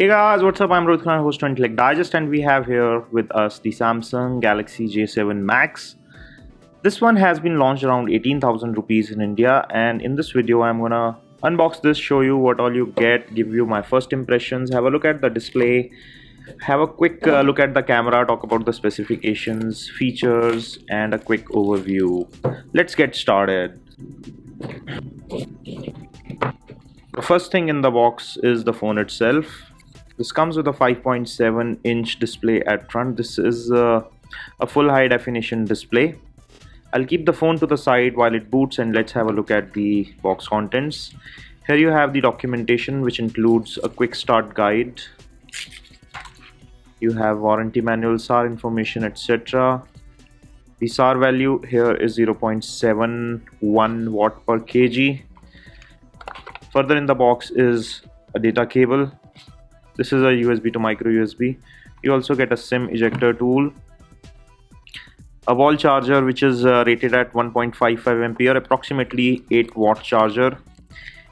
Hey guys, what's up? I'm Rohit Khurana, host of Intellect Digest, and we have here with us the Samsung Galaxy J7 Max. This one has been launched around 18,000 rupees in India, and in this video, I'm gonna unbox this, show you what all you get, give you my first impressions, have a look at the display, have a quick look at the camera, talk about the specifications, features, and a quick overview. Let's get started. The first thing in the box is the phone itself. This comes with a 5.7-inch display at front. This is a full high definition display. I'll keep the phone to the side while it boots, and let's have a look at the box contents. Here you have the documentation, which includes a quick start guide. You have warranty manual, SAR information, etc. The SAR value here is 0.71 watt per kg. Further in the box is a data cable. This is a USB to micro USB. You also get a SIM ejector tool, a wall charger which is rated at 1.55 ampere, approximately 8 watt charger,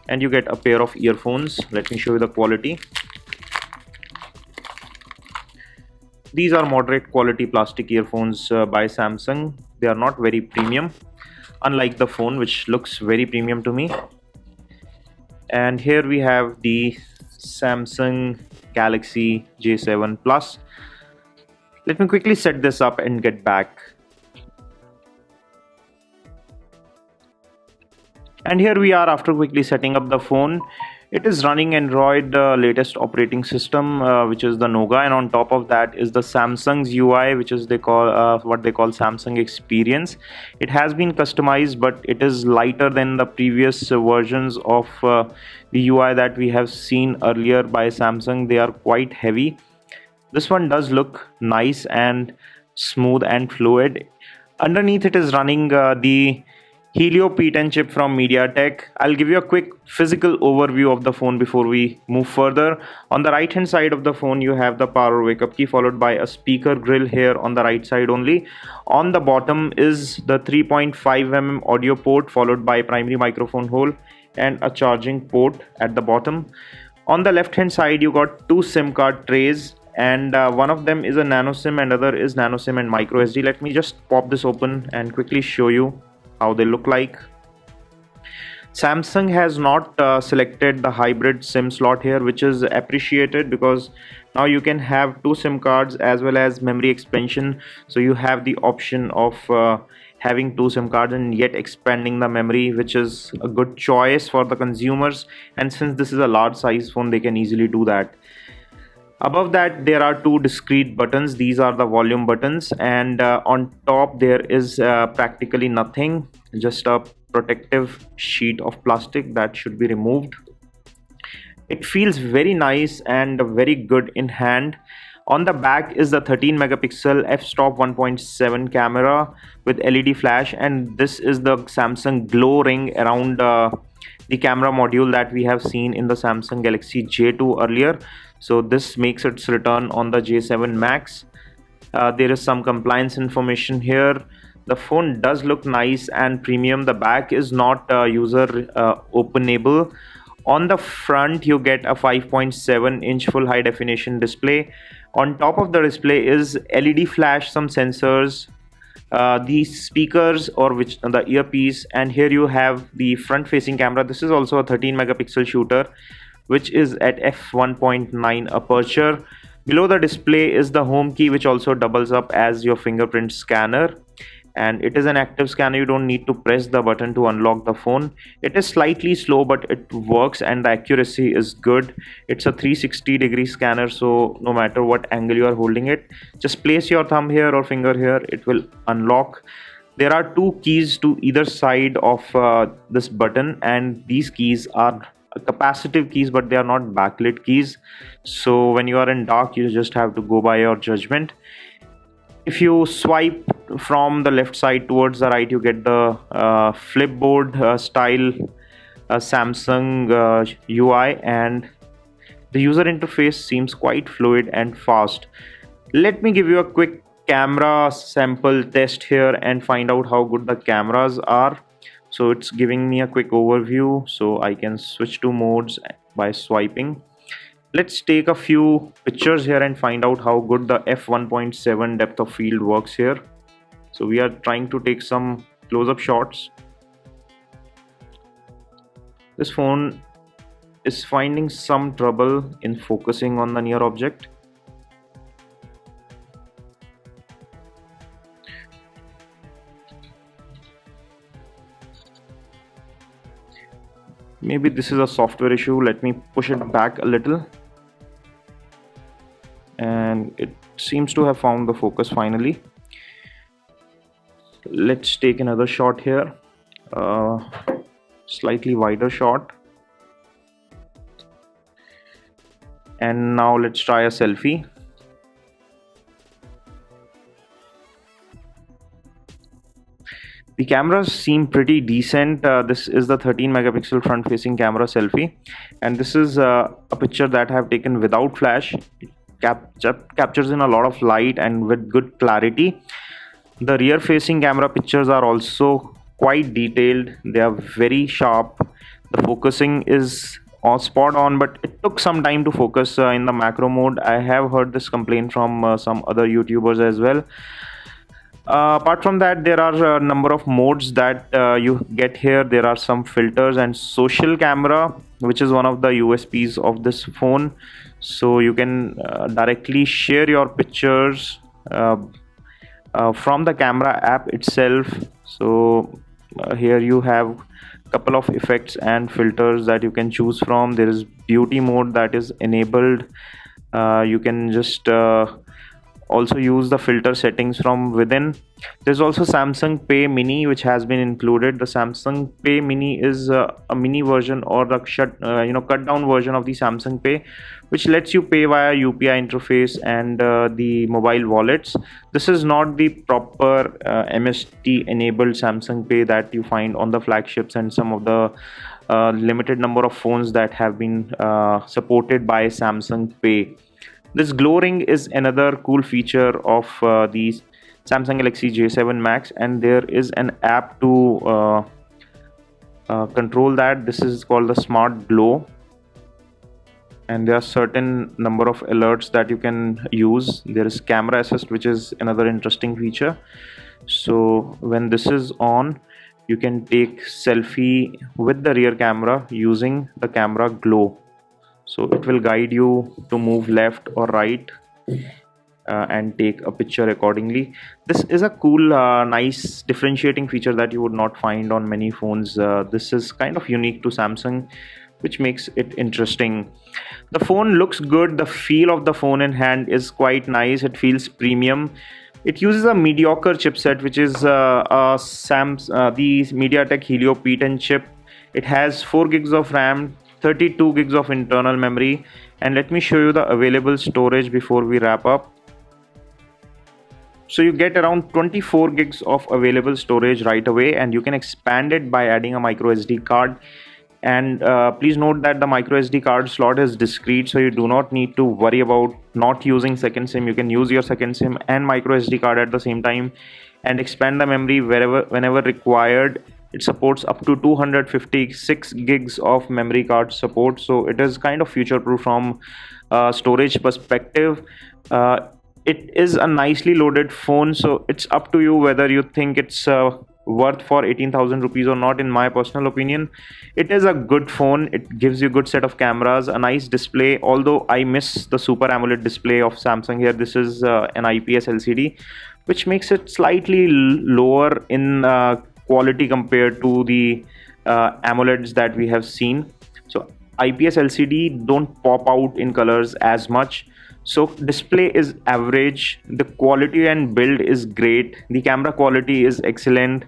and you get a pair of earphones. Let me show you the quality. These are moderate quality plastic earphones by Samsung. They are not very premium, unlike the phone, which looks very premium to me. And here we have the Samsung Galaxy J7 Plus. Let me quickly set this up and get back. And here we are after quickly setting up the phone. It is running Android latest operating system, which is the Nougat, and on top of that is the Samsung's UI, which is what they call Samsung Experience. It has been customized, but it is lighter than the previous versions of the UI that we have seen earlier by Samsung. They are quite heavy. This one does look nice and smooth and fluid. Underneath it is running the Helio P10 chip from MediaTek. I'll give you a quick physical overview of the phone before we move further. On the right hand side of the phone, you have the power wake up key, followed by a speaker grill here on the right side only. On the bottom is the 3.5mm audio port, followed by primary microphone hole and a charging port at the bottom. On the left hand side, you got two SIM card trays, and one of them is a nano SIM and other is nano SIM and micro SD. Let me just pop this open and quickly show you how they look like. Samsung has not selected the hybrid SIM slot here, which is appreciated because now you can have two SIM cards as well as memory expansion. So you have the option of having two SIM cards and yet expanding the memory, which is a good choice for the consumers. And since this is a large size phone, they can easily do that. Above that, there are two discrete buttons. These are the volume buttons, and on top there is practically nothing, just a protective sheet of plastic that should be removed. It feels very nice and very good in hand. On the back is the 13 megapixel f-stop 1.7 camera with LED flash, and this is the Samsung glow ring around the camera module that we have seen in the Samsung Galaxy J2 earlier. So this makes its return on the J7 Max. There is some compliance information here. The phone does look nice and premium. The back is not user openable. On the front, you get a 5.7-inch full high definition display. On top of the display is LED flash, some sensors, the speakers or which the earpiece, and here you have the front facing camera. This is also a 13 megapixel shooter, which is at f1.9 aperture. Below the display is the home key, which also doubles up as your fingerprint scanner, and it is an active scanner. You don't need to press the button to unlock the phone. It is slightly slow, but it works and the accuracy is good. It's a 360-degree scanner, so no matter what angle you are holding it, just place your thumb here or finger here, it will unlock. There are two keys to either side of this button, and these keys are capacitive keys, but they are not backlit keys. So when you are in dark, you just have to go by your judgment. If you swipe from the left side towards the right, you get the flipboard style Samsung UI, and the user interface seems quite fluid and fast. Let me give you a quick camera sample test here and find out how good the cameras are. So it's giving me a quick overview, so I can switch to modes by swiping. Let's take a few pictures here and find out how good the f1.7 depth of field works here. So we are trying to take some close-up shots. This phone is finding some trouble in focusing on the near object. Maybe this is a software issue. Let me push it back a little. And it seems to have found the focus finally. Let's take another shot here. Slightly wider shot. And now let's try a selfie. The cameras seem pretty decent. This is the 13 megapixel front facing camera selfie, and this is a picture that I have taken without flash. It captures in a lot of light and with good clarity. The rear facing camera pictures are also quite detailed. They are very sharp. The focusing is spot on, but it took some time to focus in the macro mode. I have heard this complaint from some other YouTubers as well. Apart from that, there are a number of modes that you get here. There are some filters and social camera, which is one of the USPs of this phone. So you can directly share your pictures from the camera app itself. So here you have a couple of effects and filters that you can choose from. There is beauty mode that is enabled. You can just also use the filter settings from within. There's also Samsung Pay Mini, which has been included. The Samsung Pay Mini is a mini version or the cut down version of the Samsung Pay, which lets you pay via UPI interface and the mobile wallets. This is not the proper MST enabled Samsung Pay that you find on the flagships and some of the limited number of phones that have been supported by Samsung Pay. This glow ring is another cool feature of the Samsung Galaxy J7 Max, and there is an app to control that. This is called the Smart Glow, and there are certain number of alerts that you can use. There is camera assist, which is another interesting feature. So when this is on, you can take selfie with the rear camera using the camera glow. So it will guide you to move left or right and take a picture accordingly. This is a cool, nice differentiating feature that you would not find on many phones. This is kind of unique to Samsung, which makes it interesting. The phone looks good. The feel of the phone in hand is quite nice. It feels premium. It uses a mediocre chipset, which is the MediaTek Helio P10 chip. It has 4 gigs of RAM, 32 gigs of internal memory, and let me show you the available storage before we wrap up. So you get around 24 gigs of available storage right away, and you can expand it by adding a micro SD card. And please note that the micro SD card slot is discrete, so you do not need to worry about not using second SIM. You can use your second SIM and micro SD card at the same time and expand the memory whenever required. It supports up to 256 gigs of memory card support, so it is kind of future proof from storage perspective. It is a nicely loaded phone, so it's up to you whether you think it's worth for 18,000 rupees or not. In my personal opinion, it is a good phone. It gives you good set of cameras, a nice display, although I miss the Super AMOLED display of Samsung here. This is an IPS LCD, which makes it slightly lower in quality compared to the AMOLEDs that we have seen. So IPS LCD don't pop out in colors as much, so display is average. The quality and build is great. The camera quality is excellent.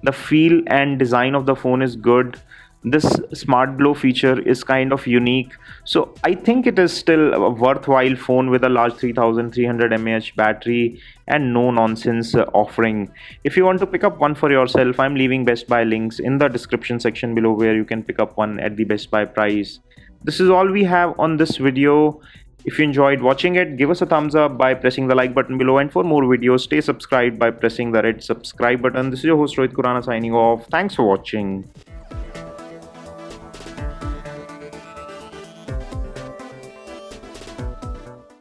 The feel and design of the phone is good. This smart glow feature is kind of unique, so I think it is still a worthwhile phone with a large 3300 mAh battery and no nonsense offering. If you want to pick up one for yourself, I'm leaving Best Buy links in the description section below where you can pick up one at the Best Buy price. This is all we have on this video. If you enjoyed watching it, give us a thumbs up by pressing the like button below, and for more videos, stay subscribed by pressing the red subscribe button. This is your host Rohit Khurana signing off. Thanks for watching.